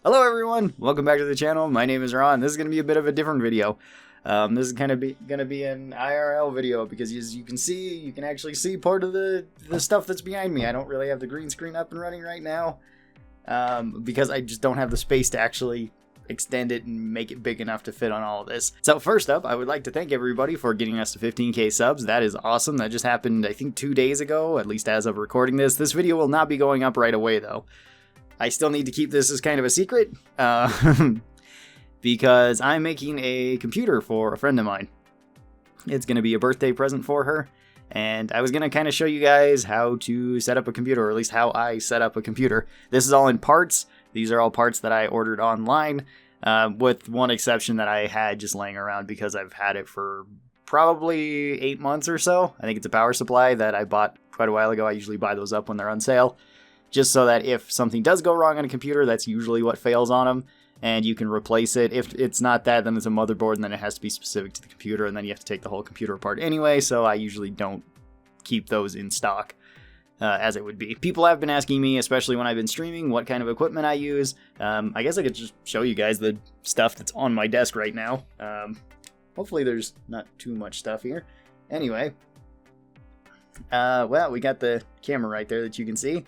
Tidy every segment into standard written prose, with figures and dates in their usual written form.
Hello everyone, welcome back to the channel. My name is Ron. This is going to be a bit of a different video. This is going to be an IRL video because as you can see, you can actually see part of the stuff that's behind me. I don't really have the green screen up and running right now because I just don't have the space to actually extend it and make it big enough to fit on all of this. So first up, I would like to thank everybody for getting us to 15k subs. That is awesome. That just happened, I think, 2 days ago, at least as of recording this. This video will not be going up right away though. I still need to keep this as kind of a secret because I'm making a computer for a friend of mine. It's going to be a birthday present for her, and I was going to kind of show you guys how to set up a computer, or at least how I set up a computer. This is all in parts. These are all parts that I ordered online, with one exception that I had just laying around because I've had it for probably 8 months or so. I think it's a power supply that I bought quite a while ago. I usually buy those up when they're on sale, just so that if something does go wrong on a computer, that's usually what fails on them, and you can replace it. If it's not that, then it's a motherboard, and then it has to be specific to the computer, and then you have to take the whole computer apart anyway, so I usually don't keep those in stock as it would be. People have been asking me, especially when I've been streaming, what kind of equipment I use. I guess I could just show you guys the stuff that's on my desk right now. Hopefully there's not too much stuff here. Anyway, well, we got the camera right there that you can see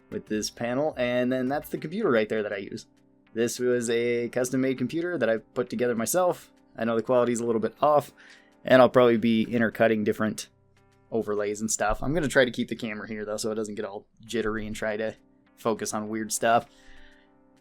with this panel, and then that's the computer right there that I use. This was a custom-made computer that I put together myself. I know the quality's a little bit off, and I'll probably be intercutting different overlays and stuff. I'm going to try to keep the camera here, though, so it doesn't get all jittery and try to focus on weird stuff.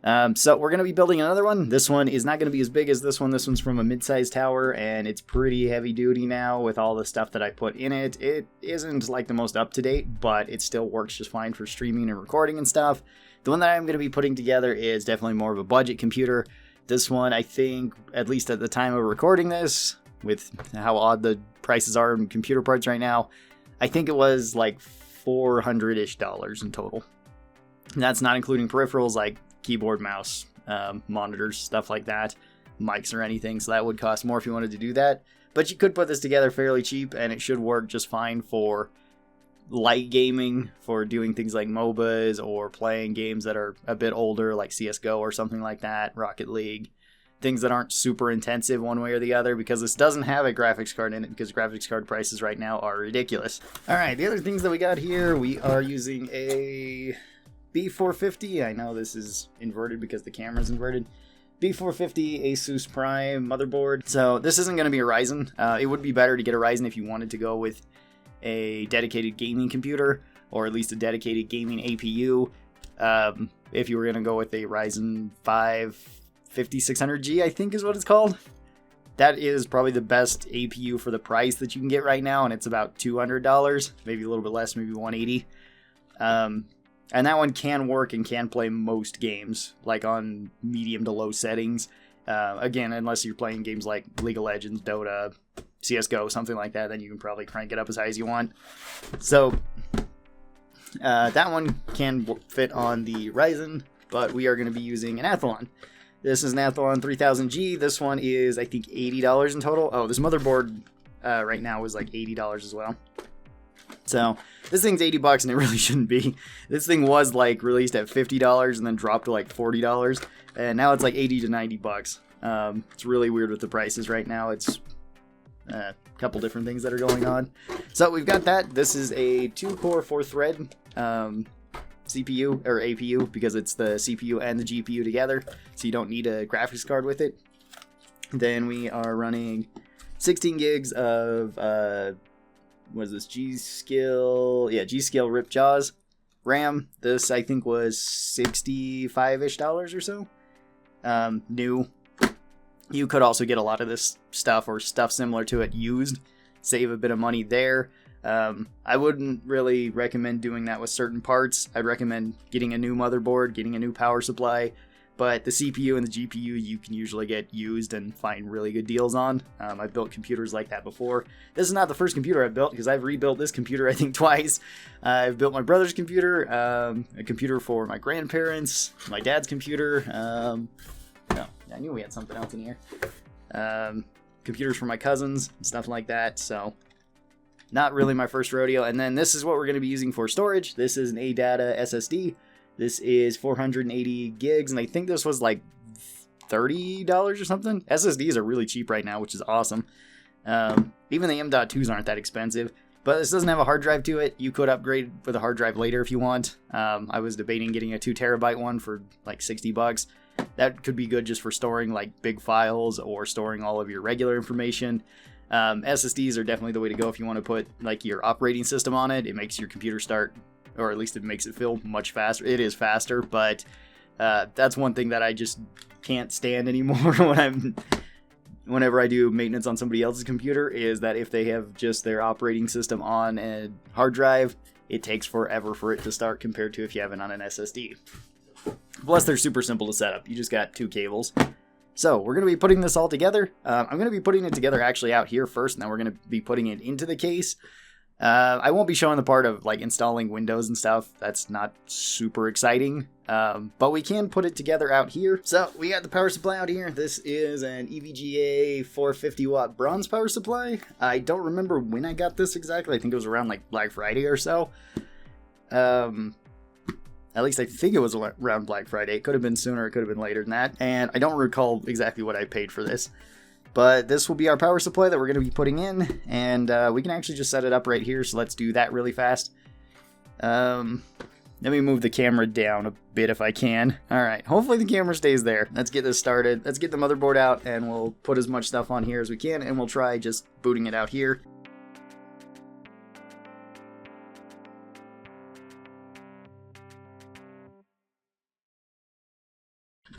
So we're going to be building another one. This one is not going to be as big as this one. This one's from a mid-sized tower, and it's pretty heavy-duty now with all the stuff that I put in it. It isn't like the most up-to-date, but it still works just fine for streaming and recording and stuff. The one that I'm going to be putting together is definitely more of a budget computer. This one, I think, at least at the time of recording this, with how odd the prices are in computer parts right now, I think it was like $400-ish in total. And that's not including peripherals like keyboard, mouse, monitors, stuff like that, mics or anything, so that would cost more if you wanted to do that. But you could put this together fairly cheap, and it should work just fine for light gaming, for doing things like MOBAs, or playing games that are a bit older, like CSGO or something like that, Rocket League, things that aren't super intensive one way or the other, because this doesn't have a graphics card in it, because graphics card prices right now are ridiculous. Alright, the other things that we got here, we are using a B450, I know this is inverted because the camera's inverted, B450 Asus Prime motherboard. So this isn't going to be a Ryzen. It would be better to get a Ryzen if you wanted to go with a dedicated gaming computer, or at least a dedicated gaming APU. If you were going to go with a Ryzen 5 5600G, I think is what it's called. That is probably the best APU for the price that you can get right now, and it's about $200, maybe a little bit less, maybe $180. And that one can work and can play most games, like on medium to low settings. Again, unless you're playing games like League of Legends, Dota, CSGO, something like that, then you can probably crank it up as high as you want. So, that one can fit on the Ryzen, but we are going to be using an Athlon. This is an Athlon 3000G. This one is, I think, $80 in total. Oh, this motherboard right now is like $80 as well. So this thing's $80 and it really shouldn't be. This thing was like released at $50 and then dropped to like $40, and now it's like $80 to $90. It's really weird with the prices right now. It's a couple different things that are going on. So we've got that. This is a 2-core 4-thread CPU or APU, because it's the CPU and the GPU together, so you don't need a graphics card with it. Then we are running 16 gigs of what is this, G-Skill Rip Jaws RAM. This I think was $65-ish or so. New. You could also get a lot of this stuff or stuff similar to it used, save a bit of money there. I wouldn't really recommend doing that with certain parts. I'd recommend getting a new motherboard, getting a new power supply, but the CPU and the GPU you can usually get used and find really good deals on. I've built computers like that before. This is not the first computer I've built, because I've rebuilt this computer I think twice. I've built my brother's computer, a computer for my grandparents, my dad's computer. No, I knew we had something else in here. Computers for my cousins and stuff like that, so not really my first rodeo. And then this is what we're going to be using for storage. This is an ADATA SSD. This is 480 gigs, and I think this was like $30 or something. SSDs are really cheap right now, which is awesome. Even the M.2s aren't that expensive, but this doesn't have a hard drive to it. You could upgrade with a hard drive later if you want. I was debating getting a 2 terabyte one for like $60. That could be good just for storing like big files or storing all of your regular information. SSDs are definitely the way to go if you want to put like your operating system on it. It makes your computer start, or at least it makes it feel much faster. It is faster, but that's one thing that I just can't stand anymore whenever I do maintenance on somebody else's computer, is that if they have just their operating system on a hard drive, it takes forever for it to start compared to if you have it on an SSD. Plus, they're super simple to set up. You just got 2 cables. So we're going to be putting this all together. I'm going to be putting it together actually out here first, and then we're going to be putting it into the case. I won't be showing the part of like installing Windows and stuff. That's not super exciting, but we can put it together out here. So we got the power supply out here. This is an EVGA 450 watt bronze power supply. I don't remember when I got this exactly. I think it was around like Black Friday or so. At least I think it was around Black Friday. It could have been sooner, it could have been later than that. And I don't recall exactly what I paid for this. But this will be our power supply that we're going to be putting in. And we can actually just set it up right here. So let's do that really fast. Let me move the camera down a bit if I can. Alright, hopefully the camera stays there. Let's get this started. Let's get the motherboard out and we'll put as much stuff on here as we can. And we'll try just booting it out here.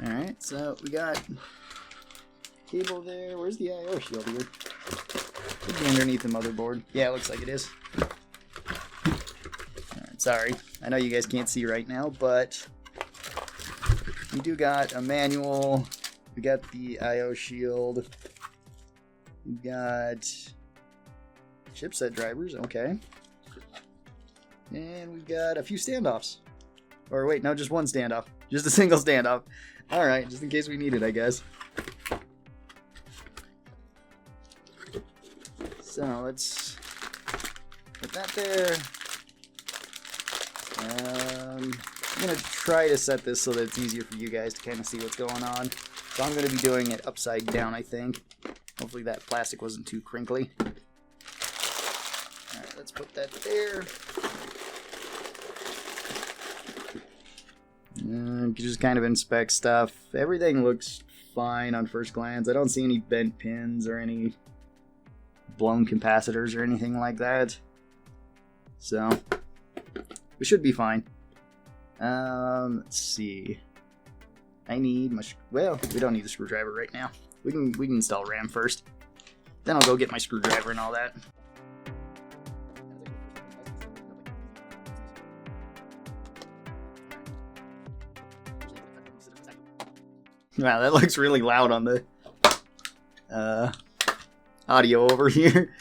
Alright, so we got cable there. Where's the I/O shield here? Could be underneath the motherboard. Yeah, it looks like it is. Alright, sorry. I know you guys can't see right now, but we do got a manual. We got the I/O shield. We got chipset drivers, okay. And we've got a few standoffs. Or wait, no, just one standoff. Just a single standoff. Alright, just in case we need it, I guess. So, let's put that there. I'm going to try to set this so that it's easier for you guys to kind of see what's going on. So I'm going to be doing it upside down, I think. Hopefully that plastic wasn't too crinkly. Alright, let's put that there. Just kind of inspect stuff. Everything looks fine on first glance. I don't see any bent pins or any blown capacitors or anything like that. So, we should be fine. Let's see. I need my... Well, we don't need the screwdriver right now. We can install RAM first. Then I'll go get my screwdriver and all that. Wow, that looks really loud on the audio over here.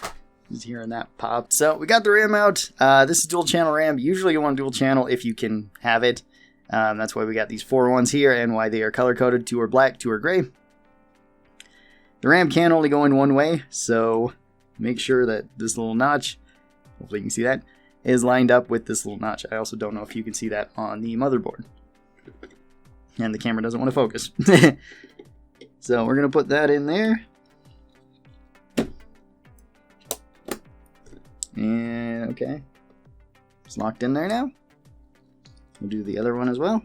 Just hearing that pop. So we got the RAM out. This is dual channel RAM. Usually you want dual channel if you can have it. That's why we got these 4 ones here and why they are color coded. 2 are black, 2 are gray. The RAM can only go in one way, so make sure that this little notch, hopefully you can see that, is lined up with this little notch. I also don't know if you can see that on the motherboard. And the camera doesn't want to focus. So we're going to put that in there. And okay. It's locked in there now. We'll do the other one as well.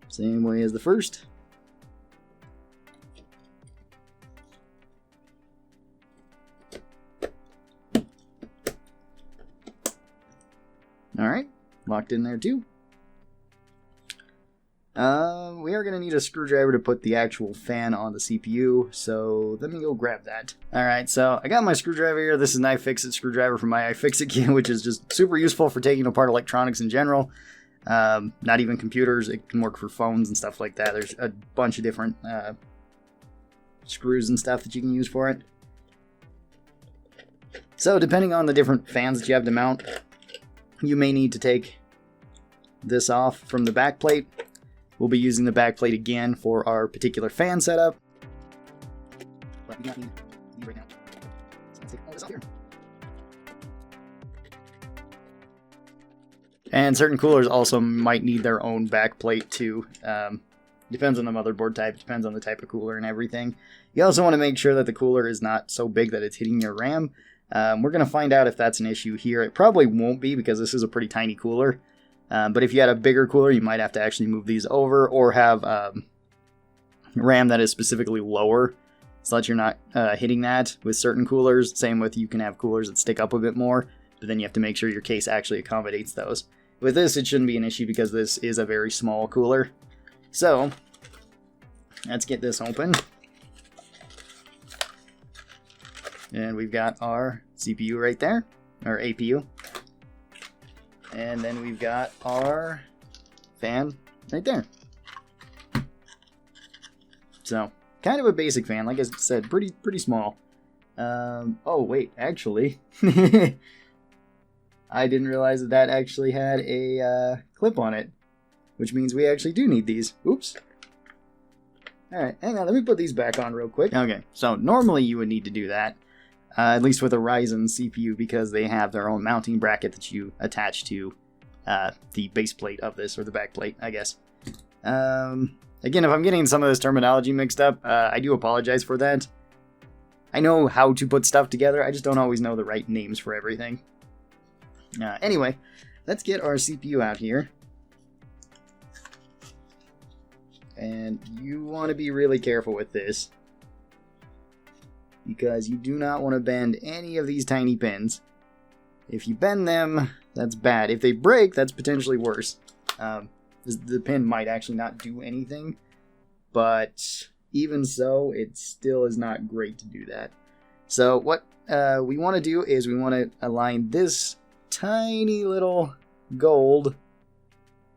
Same way as the first. Alright, locked in there too. We are going to need a screwdriver to put the actual fan on the CPU, so let me go grab that. Alright, so I got my screwdriver here. This is an iFixit screwdriver from my iFixit kit, which is just super useful for taking apart electronics in general. Not even computers, it can work for phones and stuff like that. There's a bunch of different screws and stuff that you can use for it. So depending on the different fans that you have to mount, you may need to take this off from the back plate. We'll be using the back plate again for our particular fan setup. But we got need right now. So let's take all this off here. And certain coolers also might need their own back plate too. Depends on the motherboard type, depends on the type of cooler and everything. You also want to make sure that the cooler is not so big that it's hitting your RAM. We're going to find out if that's an issue here. It probably won't be because this is a pretty tiny cooler. But if you had a bigger cooler, you might have to actually move these over or have RAM that is specifically lower so that you're not hitting that with certain coolers. Same with you can have coolers that stick up a bit more, but then you have to make sure your case actually accommodates those. With this, it shouldn't be an issue because this is a very small cooler. So, let's get this open. And we've got our CPU right there, or APU. And then we've got our fan right there. So, kind of a basic fan, like I said, pretty small. Oh wait, actually, I didn't realize that actually had a clip on it, which means we actually do need these. Oops. Alright, hang on, let me put these back on real quick. Okay, so normally you would need to do that, at least with a Ryzen CPU, because they have their own mounting bracket that you attach to the base plate of this, or the back plate, I guess. Again, if I'm getting some of this terminology mixed up, I do apologize for that. I know how to put stuff together, I just don't always know the right names for everything. Anyway, let's get our CPU out here. And you want to be really careful with this, because you do not want to bend any of these tiny pins. If you bend them, that's bad. If they break, that's potentially worse. The pin might actually not do anything, but even so, it still is not great to do that. So what we want to do is we want to align this tiny little gold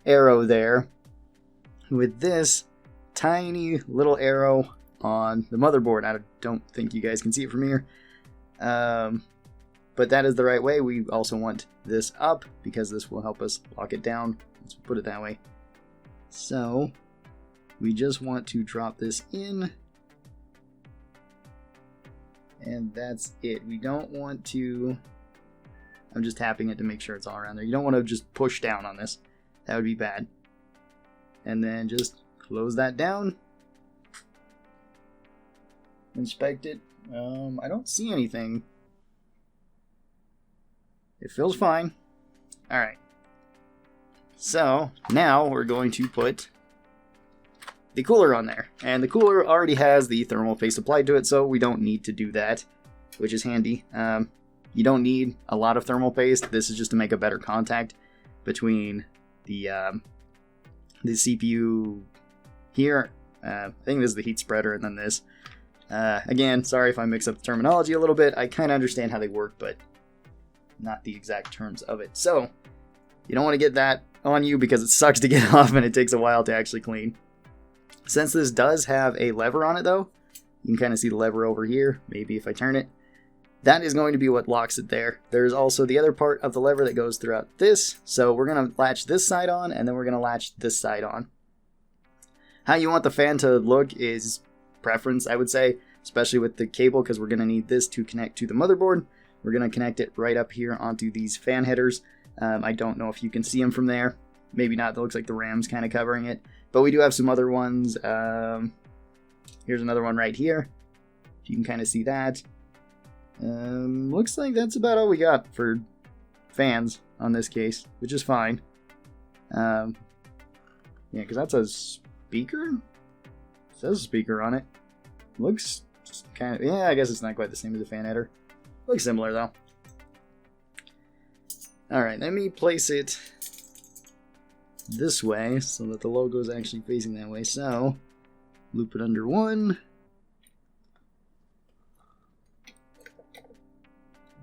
arrow there with this tiny little arrow on the motherboard. I don't think you guys can see it from here, but that is the right way. We also want this up because this will help us lock it down. Let's put it that way. So we just want to drop this in, and that's it. We don't want to, I'm just tapping it to make sure it's all around there. You don't want to just push down on this. That would be bad. And then just close that down. Inspect it. I don't see anything. It feels fine. Alright. So, now we're going to put the cooler on there. And the cooler already has the thermal paste applied to it, so we don't need to do that, which is handy. You don't need a lot of thermal paste. This is just to make a better contact between the CPU here. I think this is the heat spreader, and then this. Again, sorry if I mix up the terminology a little bit. I kind of understand how they work, but not the exact terms of it. So, you don't want to get that on you because it sucks to get off and it takes a while to actually clean. Since this does have a lever on it though, you can kind of see the lever over here, maybe if I turn it. That is going to be what locks it there. There's also the other part of the lever that goes throughout this. So we're going to latch this side on, and then we're going to latch this side on. How you want the fan to look is preference, I would say, especially with the cable, because we're going to need this to connect to the motherboard. We're going to connect it right up here onto these fan headers. I don't know if you can see them from there. Maybe not. That looks like the RAM's kind of covering it. But we do have some other ones. Here's another one right here. If you can kind of see that. Looks like that's about all we got for fans on this case, which is fine. Yeah, because that's a speaker? It says a speaker on it. Looks kind of, yeah, I guess it's not quite the same as a fan header. Looks similar though. Alright, let me place it this way so that the logo is actually facing that way. So, loop it under one.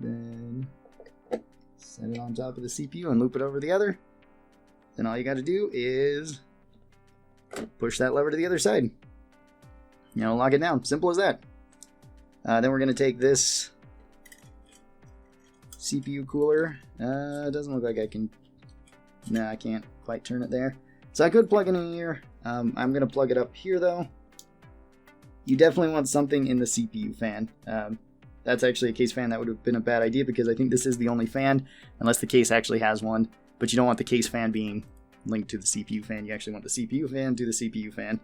Then set it on top of the CPU and loop it over the other. Then all you got to do is push that lever to the other side. You know, lock it down. Simple as that. Then we're going to take this CPU cooler. It doesn't look like I can... No, I can't quite turn it there. So I could plug it in here. I'm going to plug it up here, though. You definitely want something in the CPU fan. That's actually a case fan. That would have been a bad idea because I think this is the only fan, unless the case actually has one. but you don't want the case fan being linked to the CPU fan. You actually want the CPU fan to the CPU fan.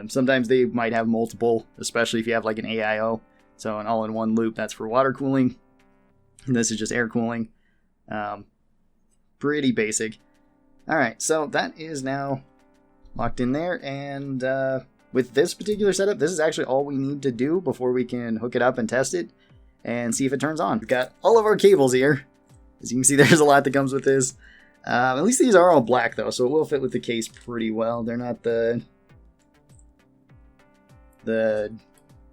Sometimes they might have multiple, especially if you have like an AIO. So an all-in-one loop, that's for water cooling. And this is just air cooling. Pretty basic. Alright, so that is now locked in there. And with this particular setup, this is actually all we need to do before we can hook it up and test it and see if it turns on. We've got all of our cables here. As you can see, there's a lot that comes with this. At least these are all black though, so it will fit with the case pretty well. They're not the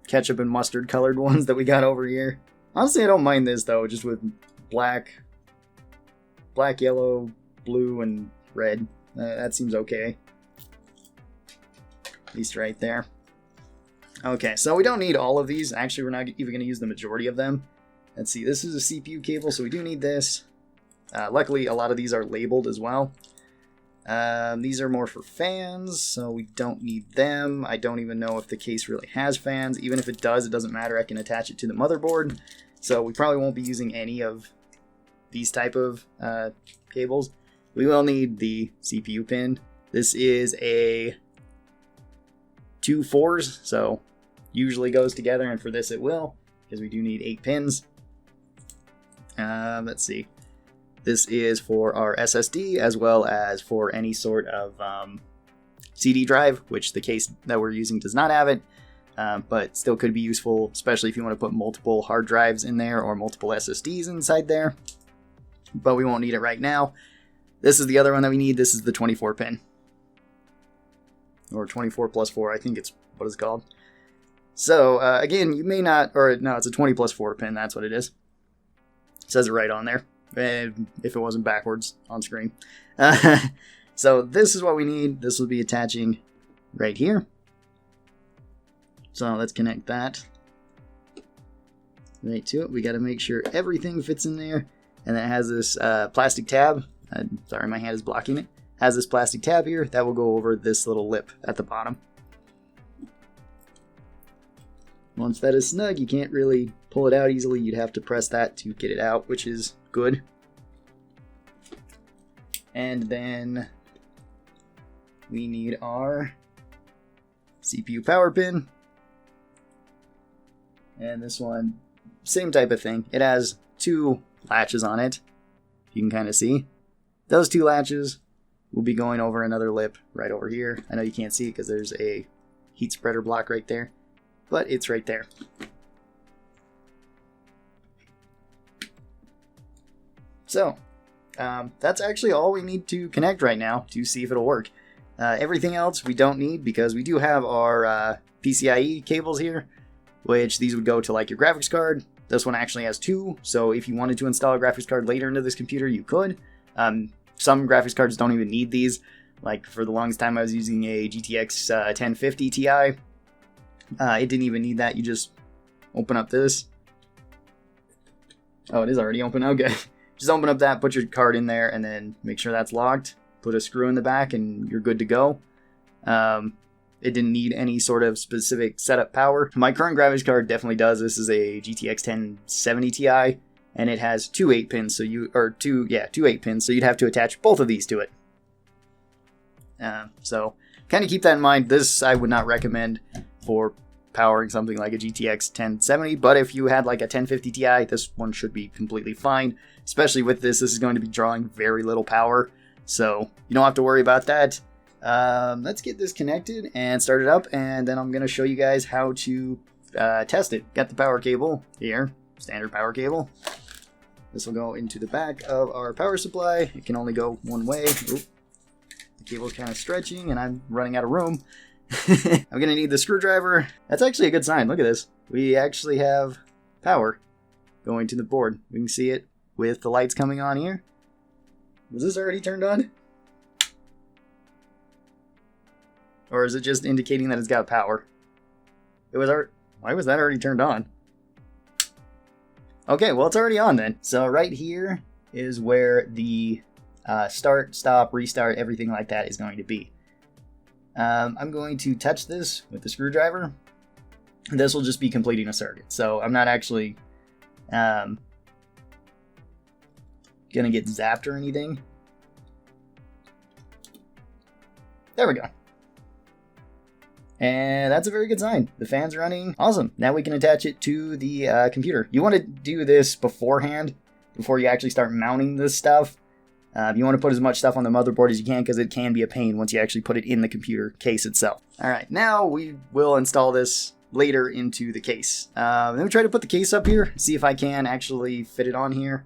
ketchup and mustard colored ones that we got over here. Honestly, I don't mind this though, just with black, yellow, blue, and red. That seems okay. At least right there. Okay, so we don't need all of these. Actually, we're not even going to use the majority of them. Let's see, this is a CPU cable, so we do need this. Luckily, a lot of these are labeled as well. These are more for fans, so we don't need them. I don't even know if the case really has fans. Even if it does, it doesn't matter. I can attach it to the motherboard. So we probably won't be using any of these type of cables. We will need the CPU pin. This is a 2 4s, so usually goes together, and for this it will, because we do need 8 pins. Let's see. This is for our SSD as well as for any sort of CD drive, which the case that we're using does not have it, but still could be useful, especially if you want to put multiple hard drives in there or multiple SSDs inside there. But we won't need it right now. This is the other one that we need. This is the 24 pin. Or 24 plus 4, I think it's what it's called. So, again, you may not, or no, it's a 20 plus 4 pin, that's what it is. It says it right on there. If it wasn't backwards on screen. So this is what we need. This will be attaching right here. So let's connect that right to it. We got to make sure everything fits in there. And then it has this plastic tab. Sorry, my hand is blocking it. Has this plastic tab here that will go over this little lip at the bottom. Once that is snug, you can't really pull it out easily. You'd have to press that to get it out, which is good. And then we need our CPU power pin. And this one, same type of thing. It has 2 latches on it. You can kind of see. Those 2 latches will be going over another lip right over here. I know you can't see it because there's a heat spreader block right there, but it's right there. So, that's actually all we need to connect right now to see if it'll work. Everything else we don't need because we do have our PCIe cables here, which these would go to like your graphics card. This one actually has 2, so if you wanted to install a graphics card later into this computer, you could. Some graphics cards don't even need these. Like for the longest time I was using a GTX 1050 Ti. It didn't even need that. You just open up this. Oh, it is already open. Okay. Just open up that, put your card in there, and then make sure that's locked. Put a screw in the back, and you're good to go. It didn't need any sort of specific setup power. My current graphics card definitely does. This is a GTX 1070 Ti, and it has 2 8-pins, so two 8-pins, so you'd have to attach both of these to it. So kind of keep that in mind. This I would not recommend for powering something like a GTX 1070, but if you had like a 1050 Ti, this one should be completely fine. Especially with this is going to be drawing very little power, so you don't have to worry about that. Let's get this connected and start it up, and then I'm going to show you guys how to test it. Got the power cable here, standard power cable. This will go into the back of our power supply. It can only go one way. Oop. The cable's kind of stretching, and I'm running out of room. I'm going to need the screwdriver. That's actually a good sign. Look at this. We actually have power going to the board. We can see it with the lights coming on here. Was this already turned on? Or is it just indicating that it's got power? It was why was that already turned on? Okay, well it's already on then. So right here is where the start, stop, restart, everything like that is going to be. I'm going to touch this with the screwdriver. This will just be completing a circuit. So I'm not actually gonna get zapped or anything. There we go. And that's a very good sign. The fan's running. Awesome. Now we can attach it to the computer. You want to do this beforehand, before you actually start mounting this stuff. You want to put as much stuff on the motherboard as you can, because it can be a pain once you actually put it in the computer case itself. Alright, now we will install this later into the case. Let me try to put the case up here, see if I can actually fit it on here.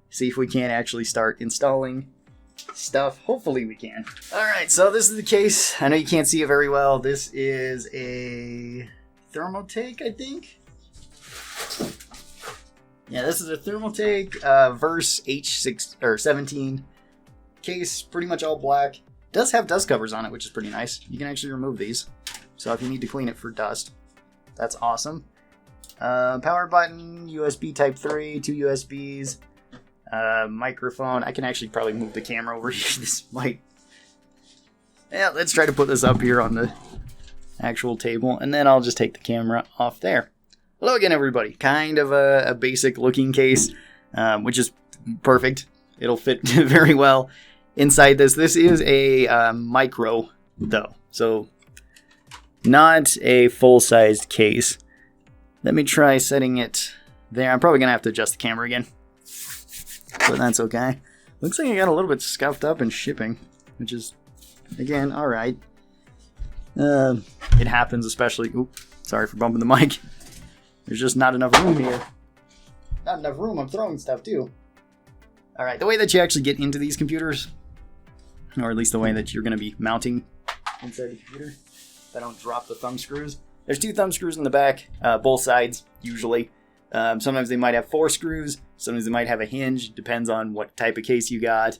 See if we can actually start installing stuff. Hopefully we can. Alright, so this is the case. I know you can't see it very well. This is a Thermotake, I think. Yeah, this is a Thermotake Verse H6 or 17 case, pretty much all black. Does have dust covers on it, which is pretty nice. You can actually remove these, so if you need to clean it for dust, that's awesome. Power button, USB Type 3, 2 USBs. Microphone. I can actually probably move the camera over here. This might. Yeah, let's try to put this up here on the actual table, and then I'll just take the camera off there. Hello again, everybody. Kind of a basic looking case, which is perfect. It'll fit very well inside this. This is a micro, though, so not a full-sized case. Let me try setting it there. I'm probably going to have to adjust the camera again, but that's okay. Looks like I got a little bit scuffed up in shipping, which is, again, alright. It happens, especially... Oops, sorry for bumping the mic. There's just not enough room here. Not enough room, I'm throwing stuff too. Alright, the way that you actually get into these computers, or at least the way that you're going to be mounting inside the computer, if I don't drop the thumb screws. There's 2 thumb screws in the back, both sides, usually. Sometimes they might have 4 screws, sometimes they might have a hinge, depends on what type of case you got.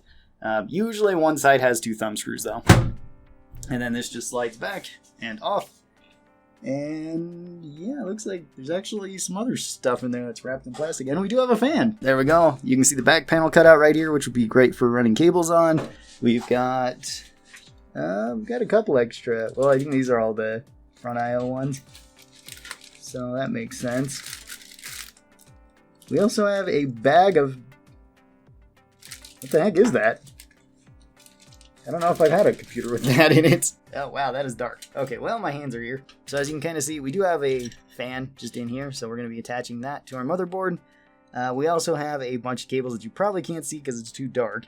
Usually one side has 2 thumb screws though. And then this just slides back and off. And yeah, it looks like there's actually some other stuff in there that's wrapped in plastic. And we do have a fan. There we go. You can see the back panel cut out right here, which would be great for running cables on. We've got a couple extra. Well, I think these are all the front I/O ones, so that makes sense. We also have a bag of... What the heck is that? I don't know if I've had a computer with that in it. Oh wow, that is dark. Okay, well, my hands are here. So as you can kind of see, we do have a fan just in here, so we're going to be attaching that to our motherboard. We also have a bunch of cables that you probably can't see because it's too dark.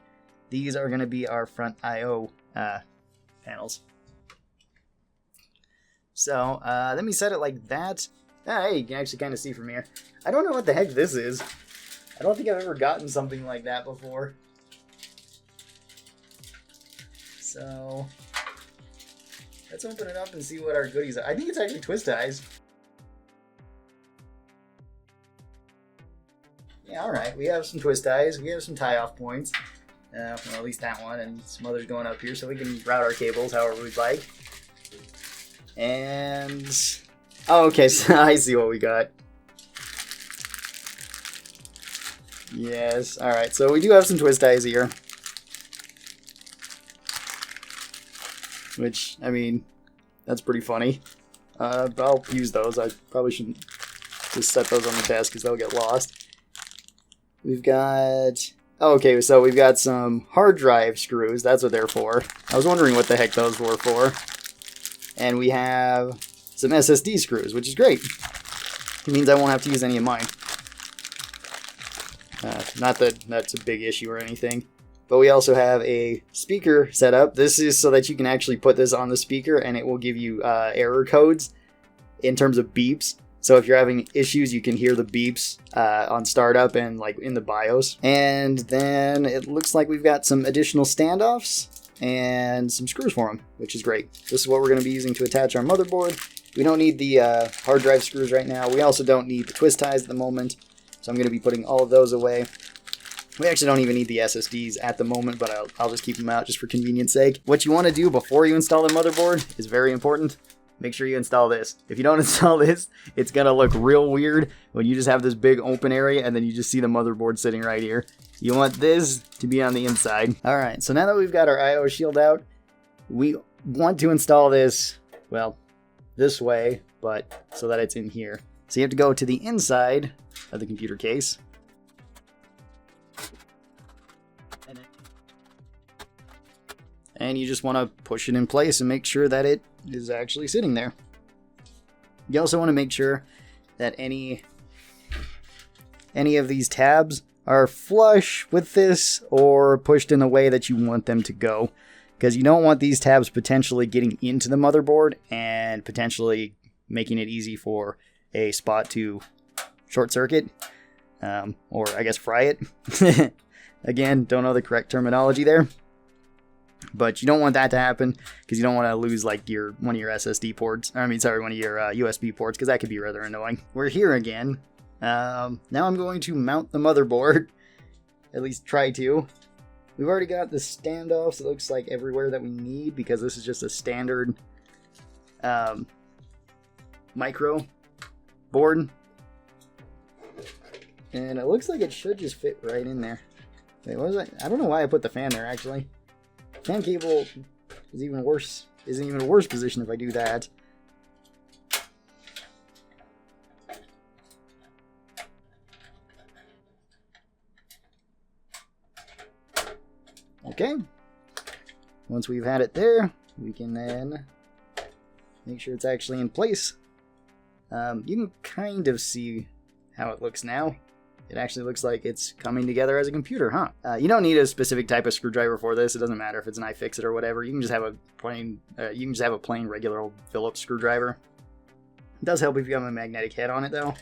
These are going to be our front I/O panels. So let me set it like that. Hey, you can actually kind of see from here. I don't know what the heck this is. I don't think I've ever gotten something like that before. So let's open it up and see what our goodies are. I think it's actually twist ties. Yeah, alright. We have some twist ties. We have some tie-off points. Well, at least that one, and some others going up here, so we can route our cables however we'd like. And... oh, okay, so I see what we got. Yes, alright, so we do have some twist ties here. Which, I mean, that's pretty funny. But I'll use those. I probably shouldn't just set those on the desk because they'll get lost. We've got... oh, okay, so we've got some hard drive screws. That's what they're for. I was wondering what the heck those were for. And we have some SSD screws, which is great. It means I won't have to use any of mine. Not that that's a big issue or anything. But we also have a speaker set up. This is so that you can actually put this on the speaker and it will give you error codes in terms of beeps. So if you're having issues, you can hear the beeps on startup and like in the BIOS. And then it looks like we've got some additional standoffs and some screws for them, which is great. This is what we're going to be using to attach our motherboard. We don't need the hard drive screws right now. We also don't need the twist ties at the moment. So I'm going to be putting all of those away. We actually don't even need the SSDs at the moment, but I'll just keep them out just for convenience sake. What you want to do before you install the motherboard is very important. Make sure you install this. If you don't install this, it's going to look real weird when you just have this big open area and then you just see the motherboard sitting right here. You want this to be on the inside. Alright, so now that we've got our I/O shield out, we want to install this, well, this way, but so that it's in here. So you have to go to the inside of the computer case. and you just want to push it in place and make sure that it is actually sitting there. You also want to make sure that any of these tabs are flush with this or pushed in the way that you want them to go, because you don't want these tabs potentially getting into the motherboard and potentially making it easy for a spot to short circuit, or I guess fry it. Again, don't know the correct terminology there, but you don't want that to happen because you don't want to lose like one of your SSD ports. One of your USB ports, because that could be rather annoying. We're here again. Now I'm going to mount the motherboard. At least try to. We've already got the standoffs, it looks like, everywhere that we need, because this is just a standard micro board. And it looks like it should just fit right in there. Wait, what was that? I don't know why I put the fan there, actually. Fan cable is even worse. Is in even a worse position if I do that. Okay. Once we've had it there, we can then make sure it's actually in place. You can kind of see how it looks now. It actually looks like it's coming together as a computer, huh? You don't need a specific type of screwdriver for this. It doesn't matter if it's an iFixit or whatever. You can just have a plain, regular old Phillips screwdriver. It does help if you have a magnetic head on it, though,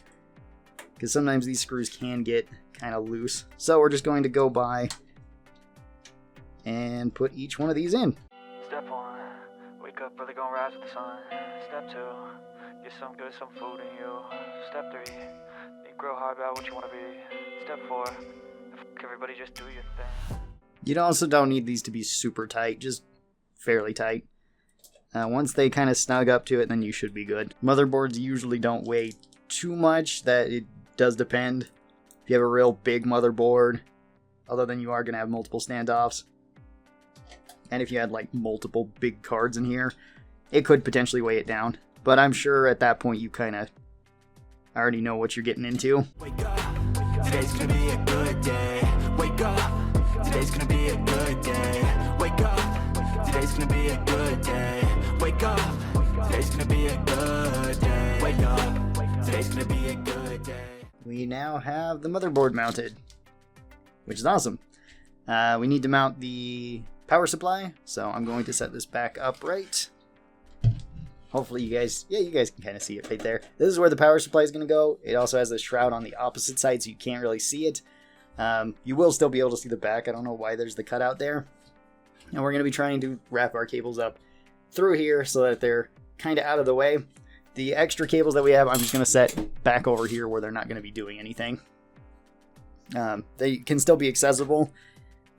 because sometimes these screws can get kind of loose. So we're just going to go by and put each one of these in. Step 1, wake up early, gonna rise with the sun. Step 2, get some food in you. Step 3, think real hard about what you want to be. Step 4, everybody just do your thing. You also don't need these to be super tight, just fairly tight. Once they kind of snug up to it, then you should be good. Motherboards usually don't weigh too much. That it does depend. If you have a real big motherboard, although then you are going to have multiple standoffs. And if you had like multiple big cards in here, it could potentially weigh it down. But I'm sure at that point you kind of already know what you're getting into. Wake up, today's gonna be a good day. Wake up, today's gonna be a good day. Wake up, today's gonna be a good day. Wake up, today's gonna be a good day. Wake up, today's gonna be a good day. We now have the motherboard mounted, which is awesome. We need to mount the power supply, so I'm going to set this back upright. Hopefully you guys can kind of see it right there. This is where the power supply is going to go. It also has a shroud on the opposite side, so you can't really see it. You will still be able to see the back. I don't know why there's the cutout there. And we're going to be trying to wrap our cables up through here so that they're kind of out of the way. The extra cables that we have, I'm just going to set back over here where they're not going to be doing anything. They can still be accessible,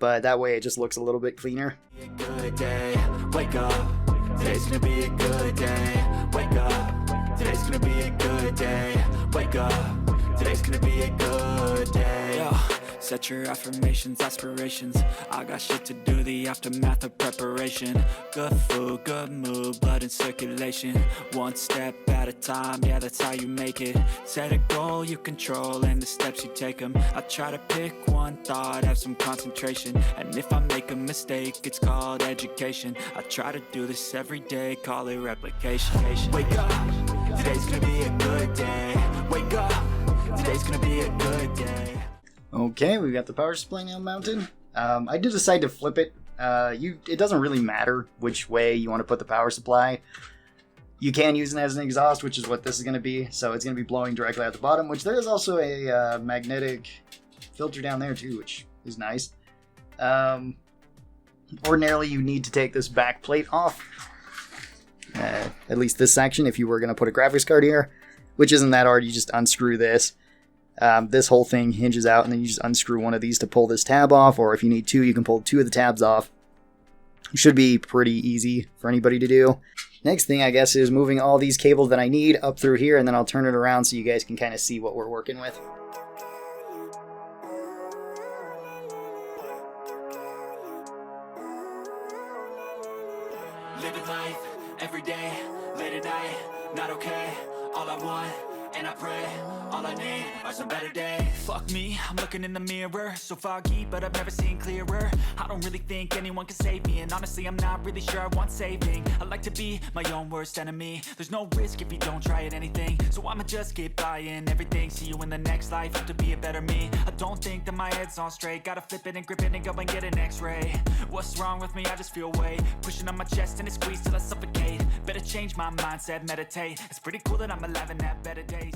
but that way it just looks a little bit cleaner. Good day. Wake up. Today's gonna be a good day. Wake up. Today's gonna be a good day. Wake up. Today's gonna be a good day. Yo, set your affirmations, aspirations. I got shit to do, the aftermath of preparation. Good food, good mood, blood in circulation. One step at a time, yeah, that's how you make it. Set a goal you control and the steps you take them. I try to pick one thought, have some concentration. And if I make a mistake, it's called education. I try to do this every day, call it replication. Wake up, today's gonna be a good day. Wake up, today's gonna be a good day. Okay, we've got the power supply now mounted. I did decide to flip it. It doesn't really matter which way you want to put the power supply. You can use it as an exhaust, which is what this is going to be. So it's going to be blowing directly out the bottom, which there is also a magnetic filter down there too, which is nice. Ordinarily, you need to take this back plate off. At least this section, if you were going to put a graphics card here, which isn't that hard. You just unscrew this. This whole thing hinges out, and then you just unscrew one of these to pull this tab off, or if you need two, you can pull two of the tabs off. It should be pretty easy for anybody to do. Next thing, I guess, is moving all these cables that I need up through here, and then I'll turn it around so you guys can kind of see what we're working with. Living life every day, late at night, not okay. All I want and I pray. All I need are some better days. Fuck me, I'm looking in the mirror, so foggy, but I've never seen clearer. I don't really think anyone can save me, and honestly I'm not really sure I want saving. I like to be my own worst enemy. There's no risk if you don't try at anything, so I'ma just get buying everything. See you in the next life, hope to be a better me. I don't think that my head's on straight, gotta flip it and grip it and go and get an x-ray. What's wrong with me? I just feel weight pushing on my chest and it squeezes till I suffocate. Better change my mindset, meditate. It's pretty cool that I'm alive and have better days.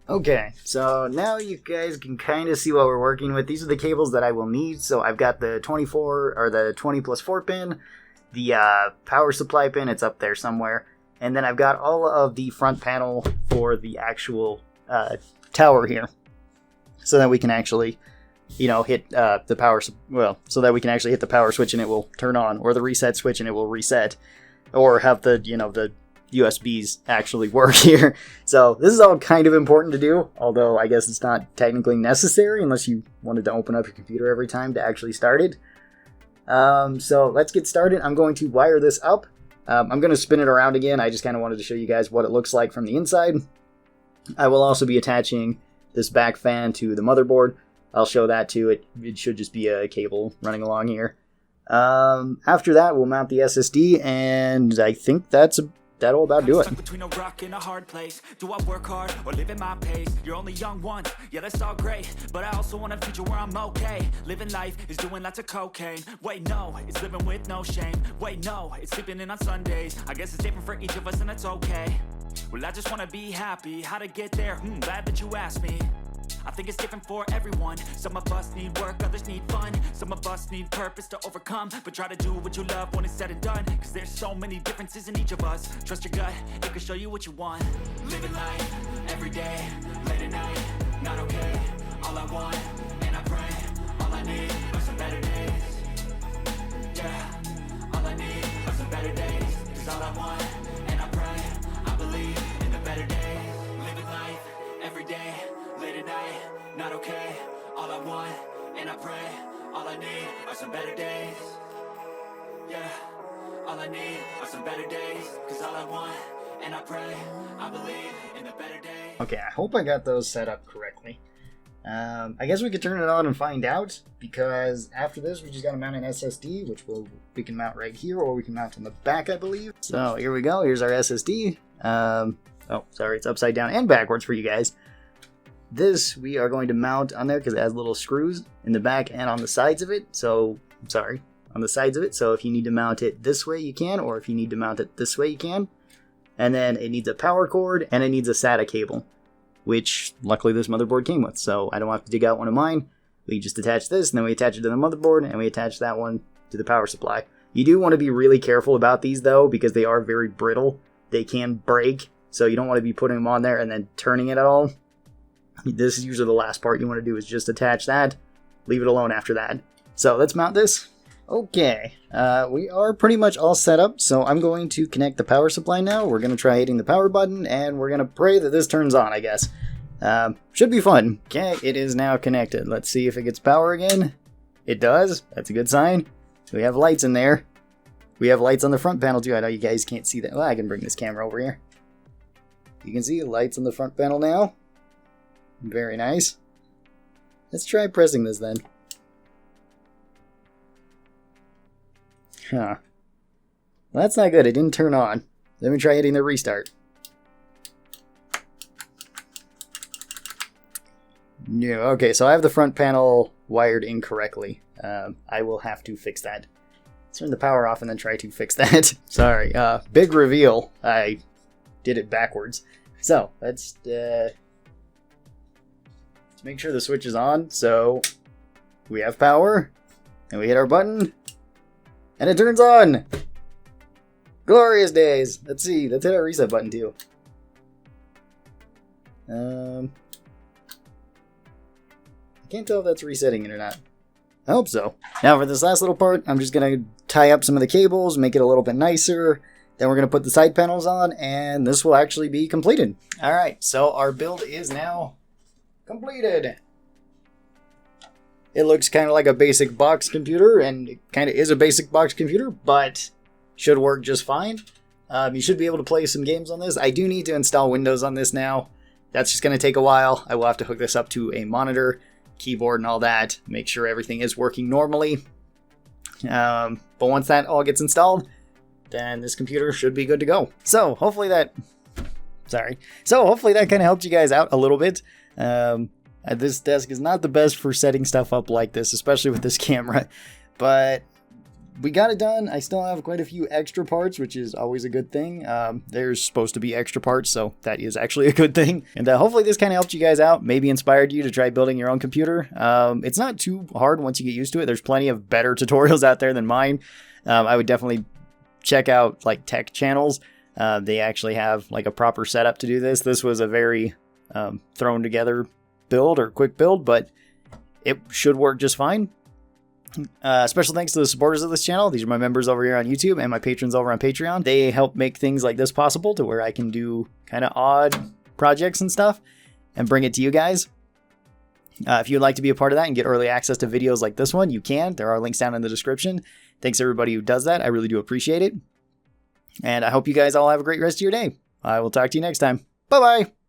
Okay, so now you guys can kind of see what we're working with. These are the cables that I will need. So I've got the 24 or the 20 plus 4 pin, the power supply pin, it's up there somewhere, and then I've got all of the front panel for the actual tower here, so that we can actually, you know, hit the power. So that we can actually hit the power switch and it will turn on, or the reset switch and it will reset, or have the the USBs actually work here. So this is all kind of important to do, although I guess it's not technically necessary unless you wanted to open up your computer every time to actually start it. So let's get started. I'm going to wire this up. I'm going to spin it around again. I just kind of wanted to show you guys what it looks like from the inside. I will also be attaching this back fan to the motherboard. I'll show that too. It should just be a cable running along here. After that, we'll mount the SSD, and I think that'll about do it. Stuck between a rock and a hard place. Do I work hard or live at my pace? You're only young once, yeah, that's all great, but I also want a future where I'm okay. Living life is doing lots of cocaine. Wait, no, it's living with no shame. Wait, no, it's sleeping in on Sundays. I guess it's different for each of us and that's okay. Well, I just want to be happy. How to get there? Glad that you asked me. I think it's different for everyone. Some of us need work, others need fun. Some of us need purpose to overcome, but try to do what you love when it's said and done, cause there's so many differences in each of us. Trust your gut, it can show you what you want. Living life, every day, late at night, not okay. All I want, and I pray, all I need are some better days. Yeah, all I need are some better days. Cause all I want, and I pray, I believe in the better days. Living life, every day, late at night, not okay. All I want, and I pray, all I need are some better days. Yeah, all I need are some better days. Cause all I want, and I pray, I believe in the better days. Okay, I hope I got those set up correctly. I guess we could turn it on and find out, because after this we just gotta mount an SSD, which we can mount right here, or we can mount on the back, I believe. So here we go, here's our SSD. Oh, sorry, it's upside down and backwards for you guys. This we are going to mount on there because it has little screws in the back and on the sides of it. So, on the sides of it. So if you need to mount it this way, you can, or if you need to mount it this way, you can. And then it needs a power cord and it needs a SATA cable, which luckily this motherboard came with. So I don't have to dig out one of mine. We just attach this, and then we attach it to the motherboard, and we attach that one to the power supply. You do want to be really careful about these though, because they are very brittle. They can break, so you don't want to be putting them on there and then turning it at all. This is usually the last part you want to do, is just attach that, leave it alone after that. So let's mount this. Okay, we are pretty much all set up, so I'm going to connect the power supply now. We're going to try hitting the power button, and we're going to pray that this turns on, I guess. Should be fun. Okay, it is now connected. Let's see if it gets power again. It does. That's a good sign. We have lights in there. We have lights on the front panel too. I know you guys can't see that. Well, I can bring this camera over here. You can see lights on the front panel now. Very nice. Let's try pressing this then. Huh. Well, that's not good. It didn't turn on. Let me try hitting the restart. No. Okay, so I have the front panel wired incorrectly. I will have to fix that. Let's turn the power off and then try to fix that. Sorry. Big reveal. I did it backwards. So, let's make sure the switch is on. So, we have power. And we hit our button. And it turns on! Glorious days! Let's see. Let's hit our reset button too. I can't tell if that's resetting it or not. I hope so. Now for this last little part, I'm just going to tie up some of the cables, make it a little bit nicer. Then we're going to put the side panels on, and this will actually be completed. Alright, so our build is now completed. It looks kind of like a basic box computer, and it kind of is a basic box computer, but should work just fine. You should be able to play some games on this. I do need to install Windows on this now. that's just going to take a while. I will have to hook this up to a monitor, keyboard, and all that. Make sure everything is working normally. But once that all gets installed, then this computer should be good to go. So hopefully that kind of helped you guys out a little bit. This desk is not the best for setting stuff up like this, especially with this camera, but we got it done. I still have quite a few extra parts, which is always a good thing. There's supposed to be extra parts, so that is actually a good thing. And hopefully this kind of helped you guys out, maybe inspired you to try building your own computer. It's not too hard once you get used to it. There's plenty of better tutorials out there than mine. I would definitely check out like tech channels. They actually have like a proper setup to do this. This was a very thrown together build or quick build, but it should work just fine. Special thanks to the supporters of this channel. These are my members over here on YouTube and my patrons over on Patreon. They help make things like this possible to where I can do kind of odd projects and stuff and bring it to you guys. If you'd like to be a part of that and get early access to videos like this one, you can. There are links down in the description. Thanks everybody who does that. I really do appreciate it. And I hope you guys all have a great rest of your day. I will talk to you next time. Bye-bye.